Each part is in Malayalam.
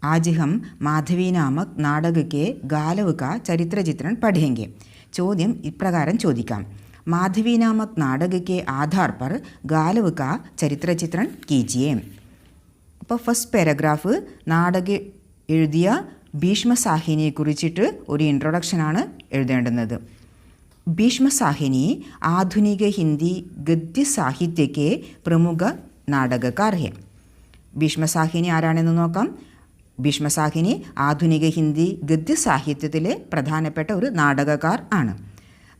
आज हम माधवी नामक नाटक के गालव का चरित्र चित्रण पढ़ेंगे. ചോദ്യം ഇപ്രകാരം ചോദിക്കാം. माधवी नामक नाटक के आधार पर गालव का चरित्र चित्रण कीजिए. അപ്പോൾ ഫസ്റ്റ് പാരഗ്രാഫ് നാടക എഴുതിയ ഭീഷ്മസാഹിനിയെ കുറിച്ചിട്ട് ഒരു ഇൻട്രൊഡക്ഷനാണ് എഴുതേണ്ടുന്നത്. ഭീഷ്മസാഹിനി ആധുനിക ഹിന്ദി ഗദ്യ സാഹിത്യ के प्रमुख നാടകക്കാർ है. ഭീഷ്മസാഹിനി ആരാണെന്ന് നോക്കാം. ഭീഷ്മസാഹിനി ആധുനിക ഹിന്ദി ഗദ്യ സാഹിത്യത്തിലെ പ്രധാനപ്പെട്ട ഒരു നാടകക്കാർ ആണ്.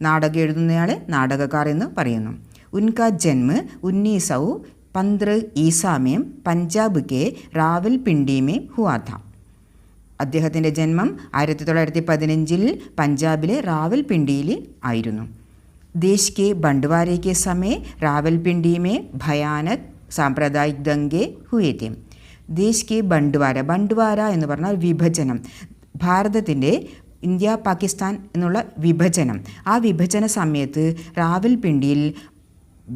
നാടകം എഴുതുന്നയാളെ നാടകക്കാർ എന്ന് പറയുന്നു. ഉൻകാ ജന്മ 1915 ईसा में पंजाब के रावलपिंडी में हुआ था. അദ്ദേഹത്തിൻ്റെ ജന്മം 1915 പഞ്ചാബിലെ റാവൽപിണ്ടിയിൽ ആയിരുന്നു. देश के बंटवारे के समय रावलपिंडी में भयानक सांप्रदायिक दंगे हुए थे. ദേശ് കെ ബണ്ട്വാര എന്ന് പറഞ്ഞാൽ വിഭജനം. ഭാരതത്തിൻ്റെ ഇന്ത്യ പാകിസ്ഥാൻ എന്നുള്ള വിഭജനം. ആ വിഭജന സമയത്ത് റാവൽപിണ്ടിയിൽ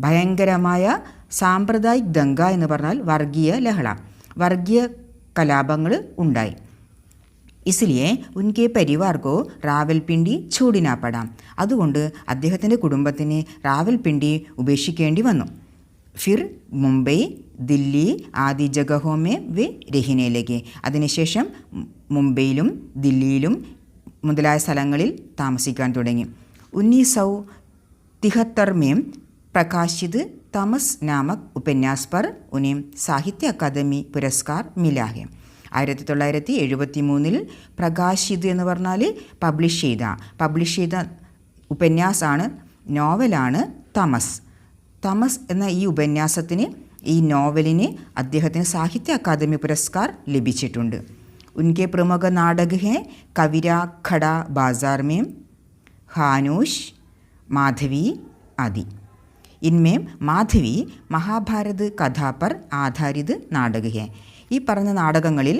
ഭയങ്കരമായ സാമ്പ്രദായിക് ദംഗ എന്ന് പറഞ്ഞാൽ വർഗീയ ലഹള, വർഗീയ കലാപങ്ങൾ ഉണ്ടായി. इसलिए उनके परिवार को റാവൽപിണ്ടി छोड़ना पड़ा. അതുകൊണ്ട് അദ്ദേഹത്തിൻ്റെ കുടുംബത്തിന് റാവൽപിണ്ടി ഉപേക്ഷിക്കേണ്ടി വന്നു. फिर मुंबई दिल्ली आदि जगहों में वे रहने लगे. അതിനുശേഷം മുംബൈയിലും ദില്ലിയിലും മുതലായ സ്ഥലങ്ങളിൽ താമസിക്കാൻ തുടങ്ങി. 1973 में प्रकाशित तमस नामक उपन्यास पर उन्हें साहित्य अकादमी पुरस्कार मिला है. 1973 പ്രകാശിത് എന്ന് പറഞ്ഞാൽ പബ്ലിഷ് ചെയ്ത ഉപന്യാസാണ്, നോവലാണ് തമസ്. തമസ് എന്ന ഈ ഉപന്യാസത്തിന്, ഈ നോവലിന് അദ്ദേഹത്തിന് സാഹിത്യ അക്കാദമി പുരസ്കാർ ലഭിച്ചിട്ടുണ്ട്. ഉൻകെ പ്രമുഖ നാടക ഹെ കവിര ഖട ബാസാർ में ഹാനൂഷ്, മാധവി ആദി. ഇൻമേം മാധവി മഹാഭാരത് കഥാ പർ ആധാരിത് നാടക ഹെ. ഈ പറഞ്ഞ നാടകങ്ങളിൽ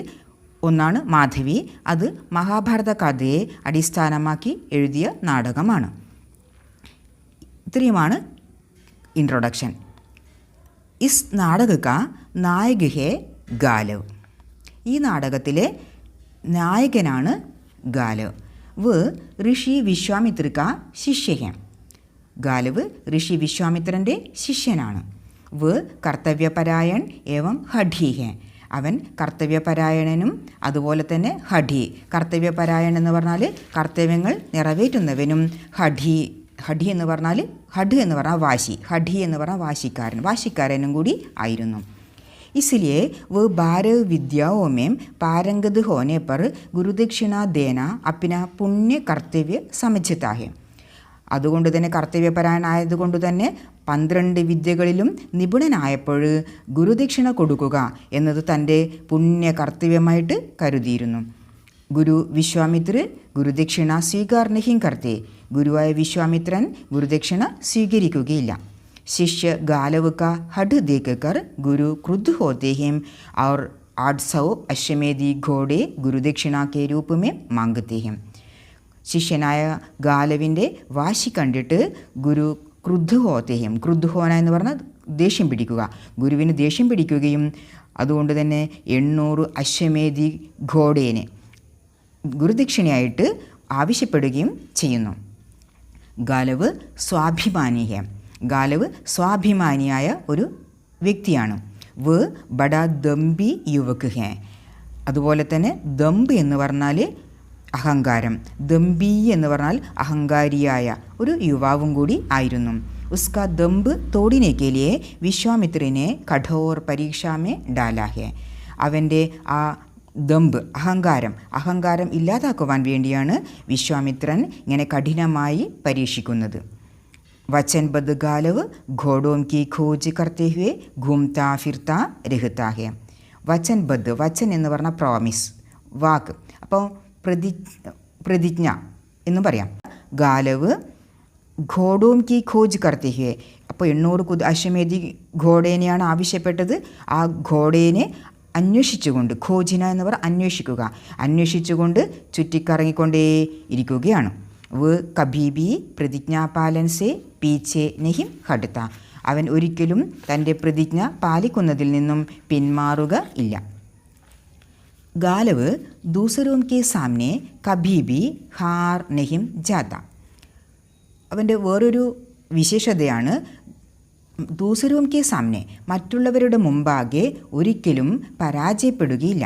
ഒന്നാണ് മാധവി. അത് മഹാഭാരത കഥയെ അടിസ്ഥാനമാക്കി എഴുതിയ നാടകമാണ്. ഇത്രയുമാണ് इंट्रोडक्शन. इस नाटक का नायक है गालव. ഈ നാടകത്തിലെ നായകനാണ് ഗാലവ്. वो ऋषि विश्वामित्र का शिष्य है. ഗാലവ് ഋഷി വിശ്വാമിത്രൻ്റെ ശിഷ്യനാണ്. वो കർത്തവ്യപരായൺ ഏവം ഹഠി ഹെ. അവൻ കർത്തവ്യപരായണനും അതുപോലെ തന്നെ ഹഠി. കർത്തവ്യപരായൺ എന്ന് പറഞ്ഞാൽ കർത്തവ്യങ്ങൾ നിറവേറ്റുന്നവനും, ഹഠി എന്ന് പറഞ്ഞാൽ വാശി, ഹഠി എന്ന് പറഞ്ഞാൽ വാശിക്കാരനും കൂടി ആയിരുന്നു. इसलिए वो 12 विद्याओं में पारंगत होने पर गुरुदक्षिणा देना अपना पुण्य कर्तव्य समझता है. അതുകൊണ്ട് തന്നെ കർത്തവ്യപരായണായതുകൊണ്ട് തന്നെ 12 വിദ്യകളിലും നിപുണനായപ്പോൾ ഗുരുദക്ഷിണ കൊടുക്കുക എന്നത് തൻ്റെ പുണ്യ കർത്തവ്യമായിട്ട് കരുതിയിരുന്നു. ഗുരു വിശ്വാമിത്ര ഗുരുദക്ഷിണ സ്വീകാർ നഹിം കർത്തേ. ഗുരുവായ വിശ്വാമിത്രൻ ഗുരുദക്ഷിണ സ്വീകരിക്കുകയില്ല. शिष्य गालव का हठ देखकर गुरु क्रुद्ध होते हैं और 800 अश्वमेधी घोड़े गुरुदक्षिणा के रूप में मांगते हैं. ശിഷ്യനായ ഗാലവിൻ്റെ വാശി കണ്ടിട്ട് ഗുരു ക്രുദ്ധ ഹോത്തേഹം. ക്രുദ്ധ ഹോന എന്ന് പറഞ്ഞാൽ ദേഷ്യം പിടിക്കുക. ഗുരുവിന് ദേഷ്യം പിടിക്കുകയും അതുകൊണ്ട് തന്നെ 800 അശ്വമേധി ഘോടേനെ ഗുരുദക്ഷിണയായിട്ട് ആവശ്യപ്പെടുകയും ചെയ്യുന്നു. ഗാലവ് സ്വാഭിമാനിയ. ഗാലവ് സ്വാഭിമാനിയായ ഒരു വ്യക്തിയാണ്. വ് ബഡ ദമ്പി യുവക് ഹെ. അതുപോലെ തന്നെ ദമ്പ് എന്ന് പറഞ്ഞാൽ അഹങ്കാരം, ദമ്പി എന്ന് പറഞ്ഞാൽ അഹങ്കാരിയായ ഒരു യുവാവും കൂടി ആയിരുന്നു. ഉസ്കാ ദമ്പ് തോടിനെ കെ ലിയെ വിശ്വാമിത്രനെ കഠോർ പരീക്ഷാമേ ഡാലാ ഹെ. അവൻ്റെ ആ ദമ്പ് അഹങ്കാരം ഇല്ലാതാക്കുവാൻ വേണ്ടിയാണ് വിശ്വാമിത്രൻ ഇങ്ങനെ കഠിനമായി പരീക്ഷിക്കുന്നത്. വചൻബദ്ധ ഗാലവ് ഘോഡോം കി ഖോജ് കർത്തേ ഹുവേ ഘൂംതാ ഫിർത്താ രഹത്താ ഹെ. വചൻബദ്ധ, വചൻ എന്ന് പറഞ്ഞാൽ പ്രോമിസ്, വാക്ക്. അപ്പോൾ പ്രതിജ്ഞ എന്നും പറയാം. ഗാലവ് ഘോഡോം കി ഖോജ് കർത്തേ ഹുവേ. അപ്പോൾ 800 അശ്വമേധി ഘോഡേനെയാണ് ആവശ്യപ്പെട്ടത്. ആ ഘോഡേനെ അന്വേഷിച്ചുകൊണ്ട്, ഖോജിന എന്ന് പറഞ്ഞാൽ അന്വേഷിച്ചുകൊണ്ട് ചുറ്റിക്കറങ്ങിക്കൊണ്ടേ ഇരിക്കുകയാണ്. वो कभी भी പ്രതിജ്ഞാപാലൻ സെ പീച്ചെ നഹി ഹട്ത. അവൻ ഒരിക്കലും തൻ്റെ പ്രതിജ്ഞ പാലിക്കുന്നതിൽ നിന്നും പിന്മാറുക ഇല്ല. गालव दूसरों के सामने कभी भी हार नहीं जाता. അവൻ്റെ വേറൊരു വിശേഷതയാണ് ദൂസരോം കെ സാമനെ, മറ്റുള്ളവരുടെ മുമ്പാകെ ഒരിക്കലും പരാജയപ്പെടുകയില്ല.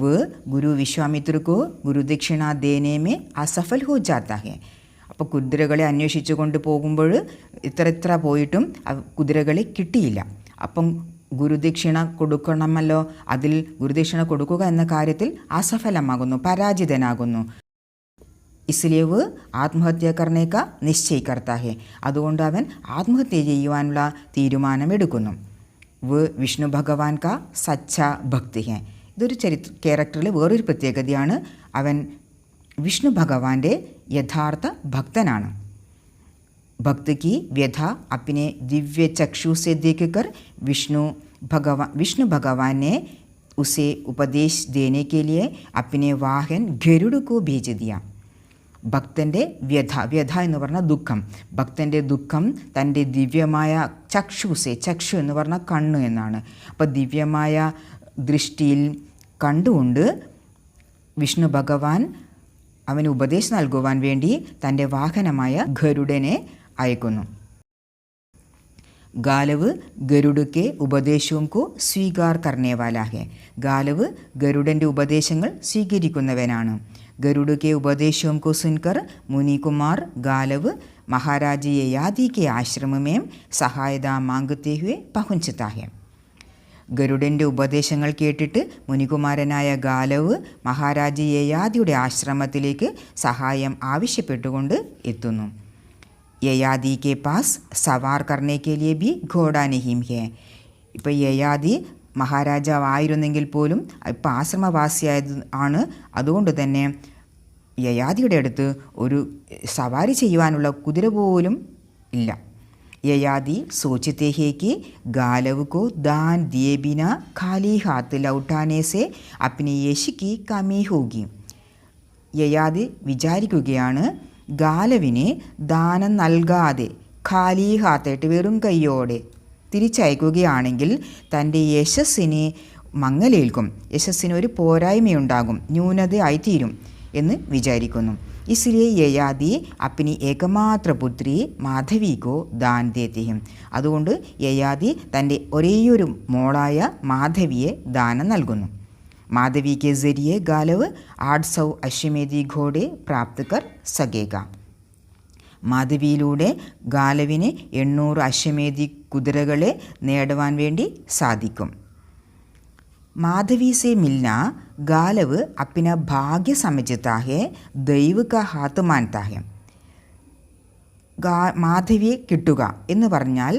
വ ഗുരു വിശ്വാമിത്ര കോ ഗുരുദക്ഷിണ ദേനെ മേ അസഫൽ ഹോ ജാത്ത ഹെ. അപ്പോൾ കുതിരകളെ അന്വേഷിച്ചു കൊണ്ട് പോകുമ്പോൾ ഇത്ര പോയിട്ടും കുതിരകളെ കിട്ടിയില്ല. അപ്പം ഗുരുദക്ഷിണ കൊടുക്കണമല്ലോ, അതിൽ ഗുരുദക്ഷിണ കൊടുക്കുക എന്ന കാര്യത്തിൽ അസഫലമാകുന്നു, പരാജിതനാകുന്നു. इसलिए वो ആത്മഹത്യ करने का निश्चय करता है. അതുകൊണ്ട് അവൻ ആത്മഹത്യ ചെയ്യുവാനുള്ള തീരുമാനമെടുക്കുന്നു. वो വിഷ്ണു ഭഗവാൻ का सच्चा भक्त है. ഇതൊരു ക്യാരക്ടറിൽ വേറൊരു പ്രത്യേകതയാണ്. അവൻ വിഷ്ണു ഭഗവാന്റെ യഥാർത്ഥ ഭക്തനാണ്. भक्त की व्यथा अपने दिव्य चक्षु से देखकर विष्णु भगवान ने उसे उपदेश देने के लिए अपने वाहन गरुड़ को भेज दिया. ഭക്തൻ്റെ വ്യഥ എന്ന് പറഞ്ഞാൽ ദുഃഖം, ഭക്തൻ്റെ ദുഃഖം തൻ്റെ ദിവ്യമായ ചക്ഷു എന്ന് പറഞ്ഞാൽ കണ്ണ് എന്നാണ്. അപ്പോൾ ദിവ്യമായ ദൃഷ്ടിയിൽ കണ്ടുകൊണ്ട് വിഷ്ണു ഭഗവാൻ അവന് ഉപദേശം നൽകുവാൻ വേണ്ടി തൻ്റെ വാഹനമായ ഗരുഡനെ അയക്കുന്നു. गालव गरुड़ के उपदेशों को स्वीकार करने वाला है. गालव ഗരുഡൻ്റെ ഉപദേശങ്ങൾ സ്വീകരിക്കുന്നവനാണ്. गरुड़ के उपदेशों को सुनकर मुनि कुमार गालव महाराज ययाति के आश्रम में सहायता मांगते हुए पहुंचता है. ഗരുഡൻ്റെ ഉപദേശങ്ങൾ കേട്ടിട്ട് മുനികുമാരനായ ഗാലവ് മഹാരാജ് യയാതിയുടെ ആശ്രമത്തിലേക്ക് സഹായം ആവശ്യപ്പെട്ടുകൊണ്ട് എത്തുന്നു. യയാതി കെ പാസ് സവാർ കർണേ കെ ലിയെ ബി ഘോഡാ നഹീം ഹെ. ഇപ്പോൾ യയാതി മഹാരാജാവായിരുന്നെങ്കിൽ പോലും ഇപ്പോൾ ആശ്രമവാസിയായത് ആണ്. അതുകൊണ്ട് തന്നെ യയാതിയുടെ അടുത്ത് ഒരു സവാരി ചെയ്യുവാനുള്ള കുതിര പോലും ഇല്ല. ययाति सोचते हैं कि गालव को दान दिए बिना खाली हाथ लौटाने से अपनी यश की कमी होगी. യയാതി വിചാരിക്കുകയാണ്, ഗാലവിന് ദാനം നൽകാതെ ഖാലി ഹാത്തായിട്ട് വെറും കൈയോടെ തിരിച്ചയക്കുകയാണെങ്കിൽ തൻ്റെ യശസ്സിന് മങ്ങലേൽക്കും, യശസ്സിന് ഒരു പോരായ്മയുണ്ടാകും, ന്യൂനതയായിത്തീരും എന്ന് വിചാരിക്കുന്നു. इसलिए ययाति अपनी एकमात्र पुत्री മാധവി को दान देते हैं. അതുകൊണ്ട് യയാതി തൻ്റെ ഒരേയൊരു മോളായ മാധവിയെ ദാനം നൽകുന്നു. മാധവി के जरिए गालव 800 अश्वमेधी घोड़े प्राप्त कर सकेगा. മാധവിയിലൂടെ ഗാലവിന് 800 അശ്വമേധി കുതിരകളെ നേടുവാൻ വേണ്ടി സാധിക്കും. माधवी से मिलना गालव अपना भाग्य समझता है, दैव का हाथ मानता है. മാധവിയെ കിട്ടുക എന്ന് പറഞ്ഞാൽ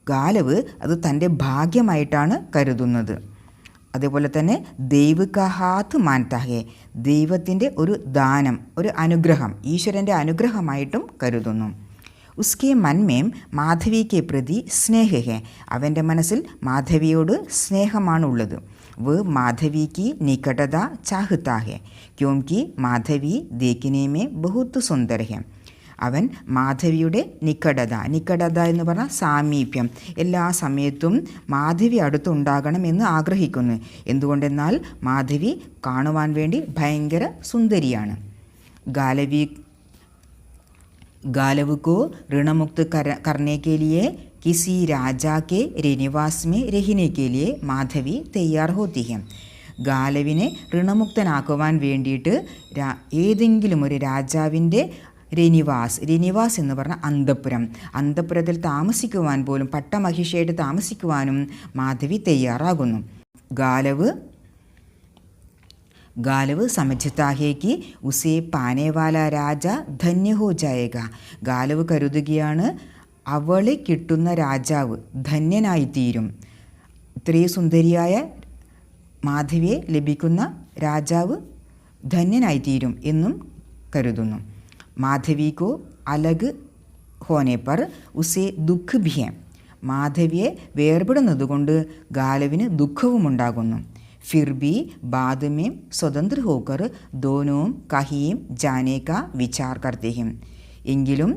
ഗാലവ് അത് തൻ്റെ ഭാഗ്യമായിട്ടാണ് കരുതുന്നത്. അതേപോലെ തന്നെ ദൈവ് കാ ഹാത്ത് മാൻതാ ഹെ, ദൈവത്തിൻ്റെ ഒരു ദാനം, ഒരു അനുഗ്രഹം, ഈശ്വരൻ്റെ അനുഗ്രഹമായിട്ടും കരുതുന്നു. ഉസ്കെ മൻമേം മാധവിക്ക് പ്രതി സ്നേഹ ഹെ, അവൻ്റെ മനസ്സിൽ മാധവിയോട് സ്നേഹമാണുള്ളത്. वो माधवी की निकटता चाहता है क्योंकि माधवी देखने में बहुत सुंदर है. അവൻ മാധവിയുടെ നിക്കടത എന്ന് പറഞ്ഞാൽ സാമീപ്യം, എല്ലാ സമയത്തും മാധവി അടുത്തുണ്ടാകണം എന്ന് ആഗ്രഹിക്കുന്നു. എന്തുകൊണ്ടെന്നാൽ മാധവി കാണുവാൻ വേണ്ടി ഭയങ്കര സുന്ദരിയാണ്. गालव को ऋणमुक्त करने के लिए किसी राजा के निवास में रहने के लिए മാധവി തയ്യാർ होती है. ഗാലവിനെ ഋണമുക്തനാക്കുവാൻ വേണ്ടിയിട്ട് ഏതെങ്കിലും ഒരു രാജാവിൻ്റെ രനിവാസ് എന്ന് പറഞ്ഞാൽ അന്തഃപുരത്തിൽ താമസിക്കുവാൻ പോലും, പട്ടമഹിഷിയായിട്ട് താമസിക്കുവാനും മാധവി തയ്യാറാകുന്നു. गालव समझता है कि उसे पाने वाला राजा धन्य हो जाएगा. ഗാലവ് കരുതുകയാണ്, അവളെ കിട്ടുന്ന രാജാവ് ധന്യനായിത്തീരും. ഇത്രയും സുന്ദരിയായ മാധവിയെ ലഭിക്കുന്ന രാജാവ് ധന്യനായിത്തീരും എന്നും കരുതുന്നു. മാധവി കോ അലഗ് ഹോനെ പർ ഉസേ ദുഃഖ് ഭി ഹെ. മാധവിയെ വേർപെടുന്നതുകൊണ്ട് ഗാലവിന് ദുഃഖവുമുണ്ടാകുന്നു. फिर भी बाद में स्वतंत्र होकर दोनों कहीं जाने का विचार करते हैं. എങ്കിലും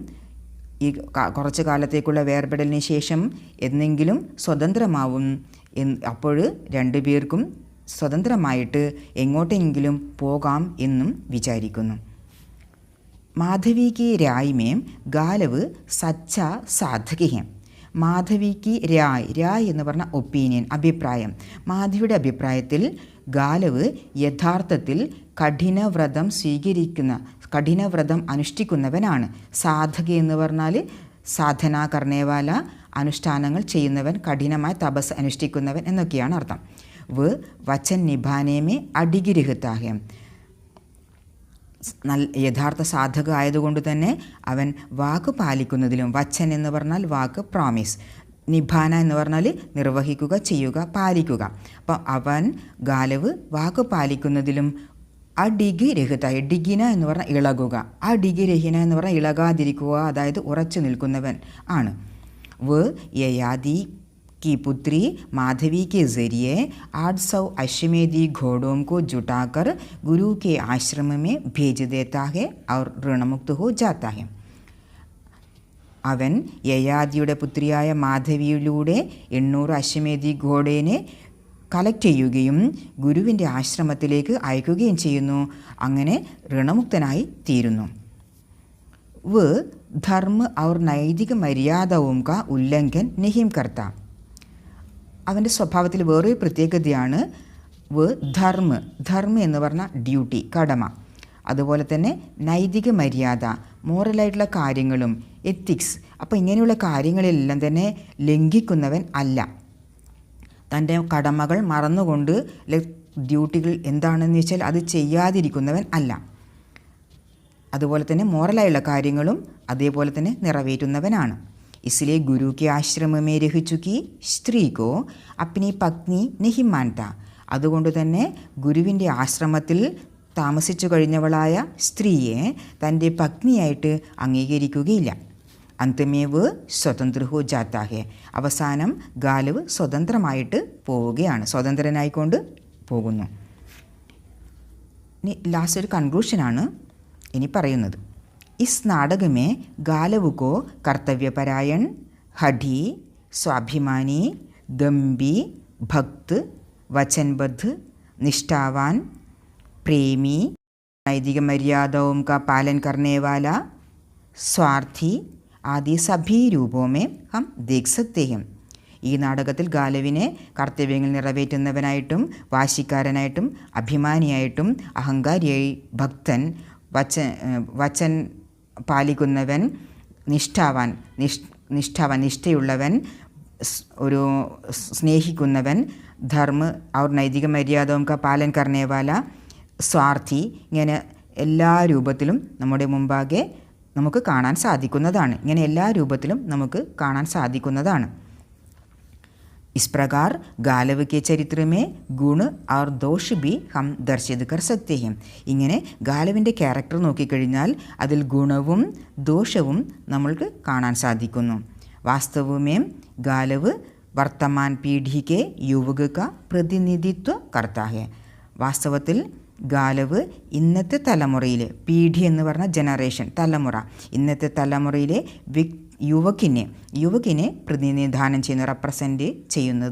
ഈ കുറച്ച് കാലത്തേക്കുള്ള വേർപെടലിന് ശേഷം എന്നെങ്കിലും സ്വതന്ത്രമാവും. അപ്പോൾ രണ്ടുപേർക്കും സ്വതന്ത്രമായിട്ട് എങ്ങോട്ടെങ്കിലും പോകാം എന്നും വിചാരിക്കുന്നു. മാധവി की राय में ഗാലവ് സച്ചാ സാധക് है. മാധവിക്ക് രായ് എന്ന് പറഞ്ഞ ഒപ്പീനിയൻ, അഭിപ്രായം. മാധവിയുടെ അഭിപ്രായത്തിൽ ഗാലവ് യഥാർത്ഥത്തിൽ കഠിനവ്രതം അനുഷ്ഠിക്കുന്നവനാണ്. സാധക എന്ന് പറഞ്ഞാൽ സാധന കർണേവാല, അനുഷ്ഠാനങ്ങൾ ചെയ്യുന്നവൻ, കഠിനമായ തപസ് അനുഷ്ഠിക്കുന്നവൻ എന്നൊക്കെയാണ് അർത്ഥം. വചൻ നിഭാനേമേ അടിഗിരഹത്താഹ്യം. യഥാർത്ഥ സാധക ആയതുകൊണ്ട് തന്നെ അവൻ വാക്ക് പാലിക്കുന്നതിലും, വച്ചൻ എന്ന് പറഞ്ഞാൽ വാക്ക്, പ്രോമിസ്, നിഭാന എന്ന് പറഞ്ഞാൽ നിർവഹിക്കുക, ചെയ്യുക, പാലിക്കുക. അപ്പം അവൻ ഗാലവ് വാക്ക് പാലിക്കുന്നതിലും അഡിഗിരഹിതായ, ഡിഗിന എന്ന് പറഞ്ഞാൽ ഇളകുക, അഡിഗിരഹിന എന്ന് പറഞ്ഞാൽ ഇളകാതിരിക്കുക, അതായത് ഉറച്ചു നിൽക്കുന്നവൻ ആണ്. യയാതി की पुत्री माधवी के ज़रिए 800 अश्वमेधी घोड़ों को जुटाकर गुरु के आश्रम में भेज देता है और ऋणमुक्त हो जाता है. അവൻ യയാതിയുടെ പുത്രിയായ മാധവിയിലൂടെ 800 അശ്വമേധി ഘോഡേനെ കളക്ട് ചെയ്യുകയും ഗുരുവിൻ്റെ ആശ്രമത്തിലേക്ക് അയക്കുകയും ചെയ്യുന്നു. അങ്ങനെ ഋണമുക്തനായി തീരുന്നു. ധർമ്മ और നൈതിക മര്യാദവും का उल्लंघन नहीं करता. അവൻ്റെ സ്വഭാവത്തിൽ വേറൊരു പ്രത്യേകതയാണ് ധർമ്മ എന്ന് പറഞ്ഞാൽ ഡ്യൂട്ടി, കടമ. അതുപോലെ തന്നെ നൈതിക മര്യാദ, മോറലായിട്ടുള്ള കാര്യങ്ങളും, എത്തിക്സ്. അപ്പോൾ ഇങ്ങനെയുള്ള കാര്യങ്ങളെല്ലാം തന്നെ ലംഘിക്കുന്നവൻ അല്ല. തൻ്റെ കടമകൾ മറന്നുകൊണ്ട് ഡ്യൂട്ടികൾ എന്താണെന്ന് വെച്ചാൽ അത് ചെയ്യാതിരിക്കുന്നവൻ അല്ല. അതുപോലെ തന്നെ മോറലായുള്ള കാര്യങ്ങളും അതേപോലെ തന്നെ നിറവേറ്റുന്നവനാണ്. इसलिए गुरु के आश्रम में रह चुकी स्त्री को अपनी पत्नी नहीं मानता. അതുകൊണ്ട് തന്നെ ഗുരുവിൻ്റെ ആശ്രമത്തിൽ താമസിച്ചു കഴിഞ്ഞവളായ സ്ത്രീയെ തൻ്റെ പത്നിയായിട്ട് അംഗീകരിക്കുകയില്ല. അന്തമേവ് സ്വതന്ത്ര ഹോ ജാത്താ ഹെ. അവസാനം ഗാലവ് സ്വതന്ത്രമായിട്ട് പോവുകയാണ്, സ്വതന്ത്രനായിക്കൊണ്ട് പോകുന്നു. ഇനി ലാസ്റ്റ് ഒരു കൺക്ലൂഷനാണ് ഇനി പറയുന്നത്. इस नाटक में गालव को कर्तव्यपरायण, हठी, स्वाभिमानी, दम्भी, भक्त, वचनबद्ध, निष्ठावान, प्रेमी, नैतिक मर्यादाओं का पालन करने वाला, स्वार्थी आदि सभी रूपों में हम देख सकते हैं. ഈ നാടകത്തിൽ ഗാലവിനെ കർത്തവ്യങ്ങൾ നിറവേറ്റുന്നവനായിട്ടും, വാശിക്കാരനായിട്ടും, അഭിമാനിയായിട്ടും, അഹങ്കാരിയായി, ഭക്തൻ, വചൻ പാലിക്കുന്നവൻ, നിഷ്ഠയുള്ളവൻ, ഒരു സ്നേഹിക്കുന്നവൻ, ധർമ്മ और നൈതിക മര്യാദവും का പാലൻ करने वाला, സ്വാർത്ഥി, ഇങ്ങനെ എല്ലാ രൂപത്തിലും നമ്മുടെ മുമ്പാകെ നമുക്ക് കാണാൻ സാധിക്കുന്നതാണ്. ഇങ്ങനെ എല്ലാ രൂപത്തിലും നമുക്ക് കാണാൻ സാധിക്കുന്നതാണ്. इस प्रकार गालव के चरित्र में गुण और दोष भी हम दर्शित कर सकते हैं. ഇങ്ങനെ ഗാലവിൻ്റെ ക്യാരക്ടർ നോക്കിക്കഴിഞ്ഞാൽ അതിൽ ഗുണവും ദോഷവും നമ്മൾക്ക് കാണാൻ സാധിക്കുന്നു. വാസ്തവമേ ഗാലവ് വർത്തമാൻ പീढ़ी के युवक का प्रतिनिधित्व करता है. വാസ്തവത്തിൽ ഗാലവ് ഇന്നത്തെ തലമുറയിലെ, പീഠി എന്ന് പറഞ്ഞ ജനറേഷൻ, തലമുറ, ഇന്നത്തെ തലമുറയിലെ യുവകിനെ പ്രതിനിധാനം ചെയ്യുന്ന, റെപ്രസെൻ്റ് ചെയ്യുന്നത്